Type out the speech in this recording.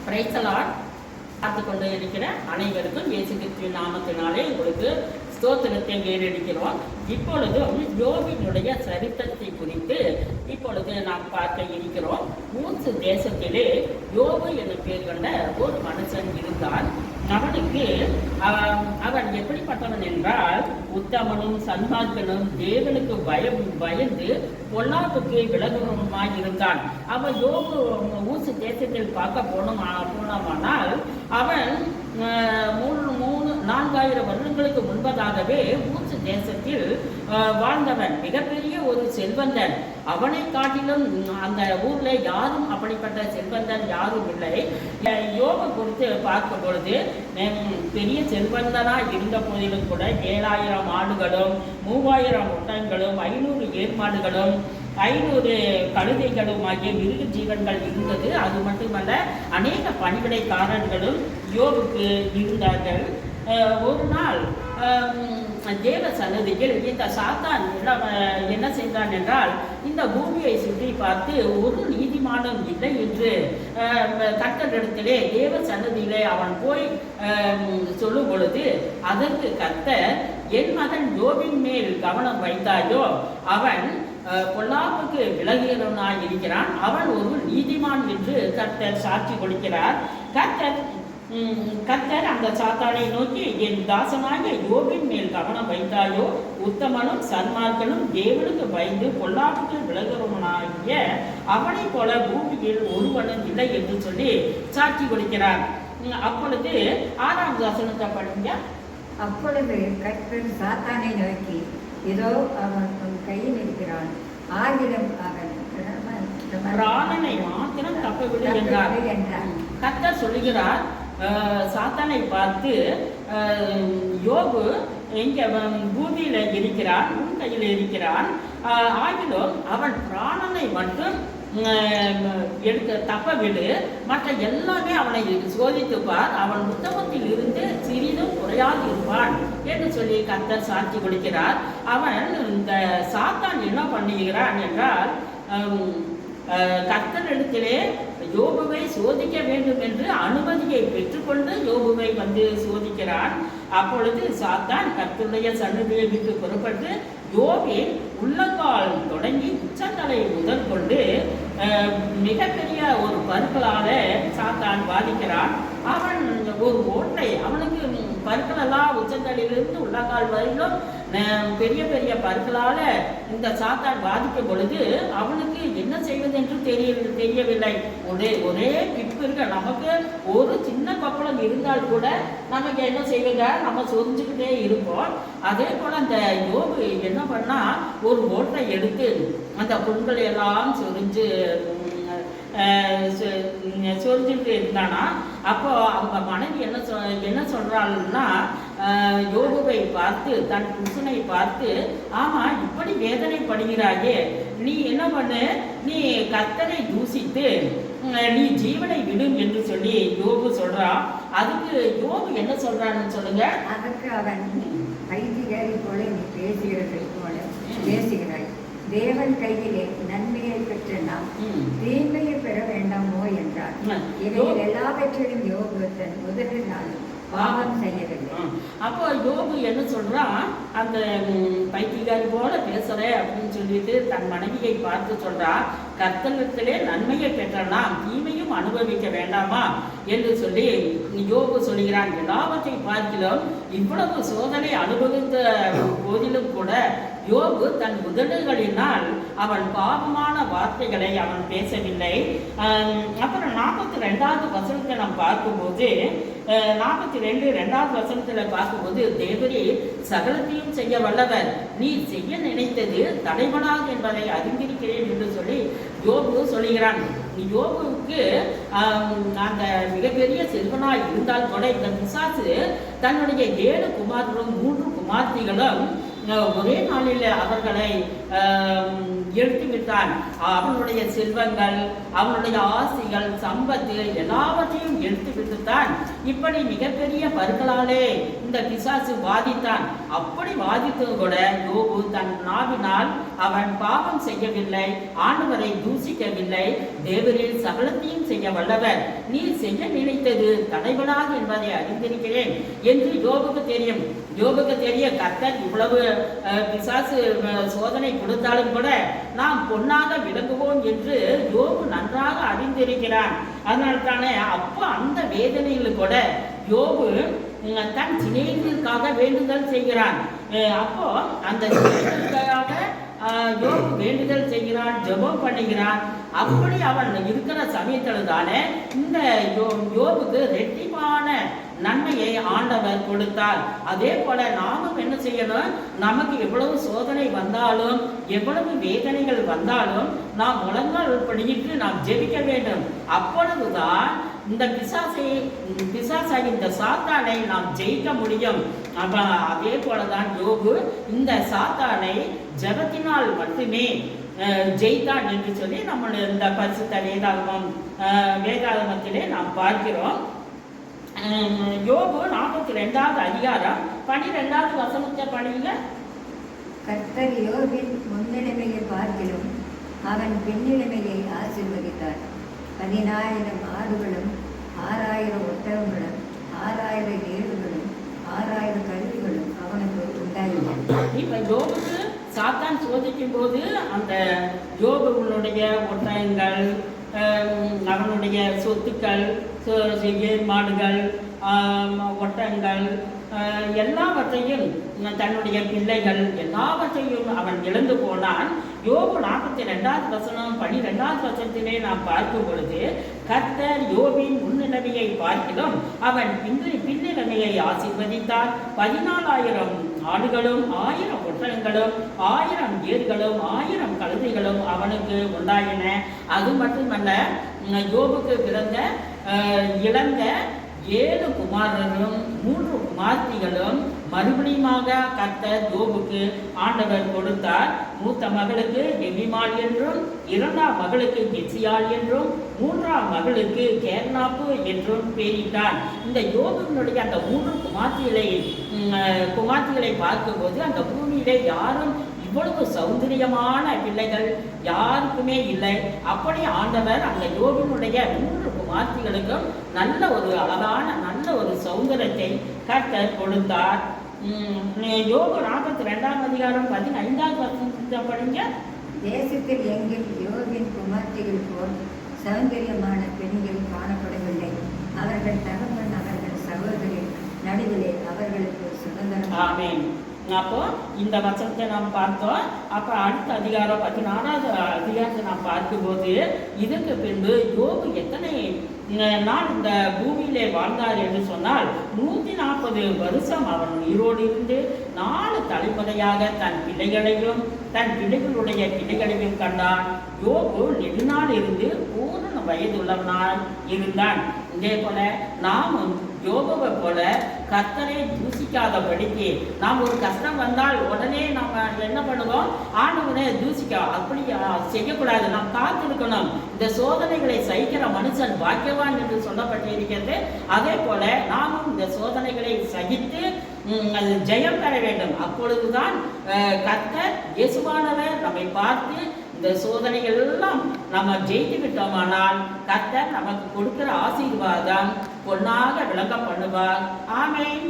பிரைசலாட் பார்த்து கொண்டு இருக்கிற அனைவருக்கும் இயேசு கிறிஸ்துவின் நாமத்தினாலே உங்களுக்கு ஸ்தோத்திரத்தை ஏறெடுக்கிறோம். இப்பொழுதும் யோபினுடைய சரித்திரத்தை குறித்து இப்பொழுது நாம் பார்க்க இருக்கிறோம். ஊசு தேசத்திலே யோபு என்ற பெயர் கொண்ட ஒரு மனுஷன் இருந்தான். அவனுக்கு அவன் எப்படிப்பட்டவன் என்றால் உத்தமனும் சன்மார்க்கனும் தேவனுக்கு பயந்து பொல்லாப்புக்கு விலகுமாய் இருந்தான். அவன் யோபு ஊசு தேசத்தில் பார்க்க போனோமானால் அவன் 4000 வருடங்களுக்கு முன்பதாகவே ஊசு தேசத்தில் வாழ்ந்தவன், மிகப்பெரிய ஒரு செல்வந்தன். அவனை காட்டிலும் அந்த ஊர்ல யாரும் அப்படிப்பட்ட செல்வந்தன் யாரும் இல்லை. யோபு குறித்து பார்க்கும் பொழுது பெரிய செல்வந்தனா இருந்த போதிலும் கூட 7000 ஆடுகளும் 3000 ஒட்டகங்களும் 500 ஏர்மாடுகளும் 500 கழுதைகளும் ஆகிய மிருக ஜீவன்கள் இருந்தது. அது மட்டுமல்ல, அநேக பணிவிடைக்காரர்களும் யோபுக்கு இருந்தார்கள். ஒரு நாள் தேவ சன்னதியில் இந்த சாத்தான் என்ன செய்தான் என்றால், இந்த பூமியை சுற்றி பார்த்து ஒரு நீதிமானும் இல்லை என்று கர்த்தரிடத்திலே தேவ சன்னதியிலே அவன் போய் சொல்லும் பொழுது, அதற்கு கர்த்தர், என் மகன் யோபின் மேல் கவனம் வைத்தாயோ, அவன் பொல்லாப்புக்கு விலகுகிறவனாய் இருக்கிறான், அவன் ஒரு நீதிமான் என்று கர்த்தர் சாட்சி கொடுக்கிறார். கர்த்தர் அந்த சாத்தானை நோக்கி, என் தாசனாக யோபின் மேல் கவனம் வைத்தாயோ, உத்தமனும் சன்மார்க்கனும் தேவனுக்கு பயந்து பொல்லாப்புக்கு விலகுவனாகிய அவனை போல பூமியில் ஒருவனும் இல்லை என்று சொல்லி சாட்சி கொடுக்கிறார். அப்பொழுது 6ஆம் வசனத்தை படிங்க. அப்பொழுது கர்த்தர் சாத்தானை நோக்கி, இதோ அவன் உன் கையில் இருக்கிறான், ஆகிலும் அவன் பிராணனை மாத்திரம் தப்பவிடு என்றார். கர்த்தர் சொல்லுகிறார், சாத்தானை பார்த்து, யோபு இங்க பூமியில இருக்கிறான், உன் கையில் இருக்கிறான், ஆகிலும் அவன் பிராணனை மட்டும் எடுக்க தப்பவிடு, மற்ற எல்லாமே அவனை சோதித்துப்பார், அவன் உத்தமத்தில் இருந்து சிறிதும் குறையாது இருப்பான் என்று சொல்லி கர்த்தர் சாட்சி கொடுக்கிறார். அவன் இந்த சாத்தான் என்ன பண்ணுகிறான் என்றால், கர்த்தரிடத்திலே யோபுவை சோதிக்க வேண்டும் என்று அனுமதியை பெற்றுக்கொண்டு யோபுவை சோதிக்கிறான். அப்பொழுது சாத்தான் கர்த்தருடைய சன்னதியை விட்டு புறப்பட்டு யோபின் உள்ளங்கால் தொடங்கி உச்சந்தலை முதல் கொண்டு மிகப்பெரிய ஒரு பருக்களால சாத்தான் பாதிக்கிறான். அவன் ஒரு ஓட்டை, அவனுக்கு பருக்களெல்லாம் உச்சந்தலையிலிருந்து உள்ளங்கால் வரையிலும் பெரிய பெரிய பருக்களால இந்த சாத்தான் பாதிக்கும் பொழுது அவனுக்கு என்ன செய்வது என்று தெரியவில்லை. ஒரே பிற்புங்க, நமக்கு ஒரு சின்ன பப்பளம் இருந்தால் கூட நமக்கு என்ன செய்வங்க, நம்ம சொரிஞ்சுக்கிட்டே இருப்போம். அதே போல அந்த யோபு என்ன பண்ணா, ஒரு ஓட்டை எடுத்து அந்த புண்களை எல்லாம் சொரிஞ்சுட்டு இருந்தானா. அப்போ அவங்க மனைவி என்ன சொல்றாள்னா, யோபுவை பார்த்து, தன் புருஷனை பார்த்து, ஆமா இப்படி வேதனைப்படுகிறாயே, நீ என்ன பண்ணு, நீ கர்த்தரை தூசித்து நீ ஜீவனை விடும் என்று சொல்லி யோபு சொல்றான். அதுக்கு யோபு என்ன சொல்றான்னு சொல்லுங்க. அதற்கு அவன், பைத்தியக்காரி போல நீ பேசுகிறது போல பேசுகிறாய், தேவன் கையிலே நன்மையை பெற்று நாம் தீமையை பெற வேண்டாமோ என்றார். இவைகள் எல்லாவற்றிலும் யோபு தன் முதல் நாள் பாவம் செய்யவில்லை. அப்போ யோபு என்ன சொல்றான், அந்த பைத்தியக்காரி போல பேசுற அப்படின்னு சொல்லிட்டு தன் மனைவியை பார்த்து சொல்றான், கர்த்தரிடத்திலே நன்மையை பெற்ற நாம் தீமையும் அனுபவிக்க வேண்டாமா என்று சொல்லி யோபு சொல்கிறான். எல்லாவற்றை பார்க்கிலும் இவ்வளவு சோதனை அனுபவித்த போதிலும் கூட யோபு தன் உதடுகளினால் அவன் பாவமான வார்த்தைகளை அவன் பேசவில்லை. அப்புறம் 42வது வசனத்தை நாம் பார்க்கும்போது, 42 வசனத்தில் பார்க்கும்போது, தேவரே சகலத்தையும் செய்ய வல்லவர், நீ செய்ய நினைத்தது தடைபடாது என்பதை அறிந்திருக்கிறேன் என்று சொல்லி யோபு சொல்லுகிறான். யோபுவுக்கு அந்த மிகப்பெரிய செல்வனாய் இருந்தால் கூட இந்த பிசாசு தன்னுடைய 7 குமாரர்களும் 3 குமார்த்திகளும் ஒரே நாளில் அவர்களை எடுத்து விட்டான். அவனுடைய செல்வங்கள், அவனுடைய ஆசைகள், சம்பத்து எல்லாவற்றையும் எடுத்து விட்டுத்தான் இப்படி மிகப்பெரிய பற்களாலே இந்த பிசாசு வாதித்தான். அப்படி வாதித்தது கூட யோபு தன் நாவினால் அவன் பாவம் செய்யவில்லை, ஆண்டவரை தூசிக்கவில்லை, தேவரில் சகலத்தையும் செய்ய வல்லவர், நீ செய்ய நினைத்தது தடைபடாது என்பதை அறிந்திருக்கிறேன் என்று யோபுக்கு தெரியும். யோபுக்கு தெரிய கர்த்தர் இவ்வளவு பிசாசு சோதனை கொடுத்தாலும் கூட நாம் பொன்னாக விளங்குவோம் என்று யோபு நன்றாக அறிந்திருக்கிறான். அதனால் தானே அப்போ அந்த வேதனையில் கூட யோபு தன் சிநேகிதருக்காக வேண்டுதல் செய்கிறான். அப்போ அந்த சிநேகிதருக்காக யோபு வேண்டுதல் செய்கிறான், ஜெபம் பண்ணுகிறான். அப்படி அவன் இருக்கிற சமயத்தில் தானே இந்த யோபுக்கு ரெட்டிப்பான நன்மையை ஆண்டவர் கொடுத்தார். அதே போல நாமும் என்ன செய்யணும், நமக்கு எவ்வளவு சோதனை வந்தாலும் எவ்வளவு வேதனைகள் வந்தாலும் நாம் முழங்கால் படியிட்டு நாம் ஜெபிக்க வேண்டும். அப்பொழுதுதான் இந்த பிசாசாகி இந்த சாத்தானை நாம் ஜெயிக்க முடியும். அதே போலதான் யோபு இந்த சாத்தானை ஜெபத்தினால் மட்டுமே ஜெயித்தான் என்று சொல்லி நம்மளுடைய இந்த பரிசுத்த வேதாகமத்திலே நாம் பார்க்கிறோம். யோபு 42வது அதிகாரம் 12வது வசனத்தை படிங்க. கர்த்தர் யோபின் முன்னிலைமையை பார்க்கிலும் அவன் பின்னிலைமையை ஆசீர்வதித்தார். 10,000 ஆடுகளும் 6,000 ஒட்டகங்களும் 6,000 ஏடுகளும் 6,000 கருவிகளும் அவனுக்கு உண்டாயின. இப்ப யோபுக்கு சாத்தான் சோதிக்கும் போது அந்த யோபுடைய ஒட்டகங்கள், அவனுடைய சொத்துக்கள், மாடுகள், ஒட்டங்கள் எல்லாவற்றையும் தன்னுடைய பிள்ளைகள் எல்லாவற்றையும் அவன் இழந்து போனான். யோபு 42வது வசனம் 12வது வசனத்திலே நாம் பார்க்கும் பொழுது கர்த்தர் யோபின் முன்னிலைமையை பார்க்கிலும் அவன் பின்னிலைமையை ஆசீர்வதித்தார். 14,000 ஆடுகளும் 1000 ஒட்டகங்களும் 1000 ஏர்களும் 1000 கழுதைகளும் அவனுக்கு உண்டாயின. அது மட்டுமல்ல, யோபுக்கு பிறந்த இழந்த 7 குமாரரும் 3 குமார்த்திகளும் மறுபடியுமாக கர்த்தர் யோபுக்கு ஆண்டவர் கொடுத்தார். மூத்த மகளுக்கு எபிமாள் என்றும், 2ஆம் மகளுக்கு கெசியாள் என்றும், 3ஆம் மகளுக்கு கேர்னாப்பு என்றும் பெயரிட்டான். இந்த யோபுவினுடைய அந்த 3 குமார்த்திகளை பார்க்கும்போது அந்த பூமியிலே யாரும் இவ்வளவு சௌந்தரியமான பிள்ளைகள் யாருக்குமே இல்லை. அப்படி ஆண்டவர் அந்த யோபினுடைய 3 குமார்த்திகளுக்கும் நல்ல ஒரு அழகான நல்ல ஒரு சௌந்தரியத்தை கர்த்தர் கொடுத்தார். யோபு 42ஆம் அதிகாரம் 15வது வசனத்தை படிங்க. தேசத்தில் எங்கில் யோபின் குமார்த்திகள் போல் சௌந்தரியமான பெண்கள் காணப்படவில்லை. அவர்கள் தகப்பன் அவர்கள் சகோதரி நடுவிலே அவர்களுக்கு சுதந்திரம். ஆமென். அப்போ இந்த வசனத்தை நாம் பார்த்தோம். அப்போ அடுத்த அதிகாரம் 14வது அதிகாரத்தை நாம் பார்க்கும்போது இதற்கு பின்பு யோபு எத்தனை நாள் இந்த பூமியிலே வாழ்ந்தார் என்று சொன்னால் 140 வருஷம் அவன் உயிரோடு இருந்து 4 தலைமுறையாக தன் பிள்ளைகளையும் தன் பிள்ளைகளுடைய பிள்ளைகளையும் கண்டான். யோபு நெடுநாள் இருந்து பூரண வயதுள்ளவனாய் இருந்தான். இதே போல நாமும் யோபுவை போல கர்த்தரை தூசிக்காதபடிக்கு நாம் ஒரு கஷ்டம் வந்தால் உடனே நம்ம என்ன பண்ணுவோம், ஆண்டவனை தூசிக்க அப்படி செய்யக்கூடாது. நாம் காத்திருக்கணும். இந்த சோதனைகளை சகிக்கிற மனுஷன் பாக்கியவான் என்று சொல்லப்பட்டிருக்கிறது. அதே போல நாமும் இந்த சோதனைகளை சகித்து ஜெயம் பெற வேண்டும். அப்பொழுதுதான் கர்த்தர் இயேசுவானவர் நம்மை பார்த்து இந்த சோதனைகள் எல்லாம் நம்ம ஜெயித்து விட்டோமானால் கர்த்தர் நமக்கு கொடுக்கிற ஆசீர்வாதம் பொன்னாக விளங்க பண்ணுவார். ஆமென்.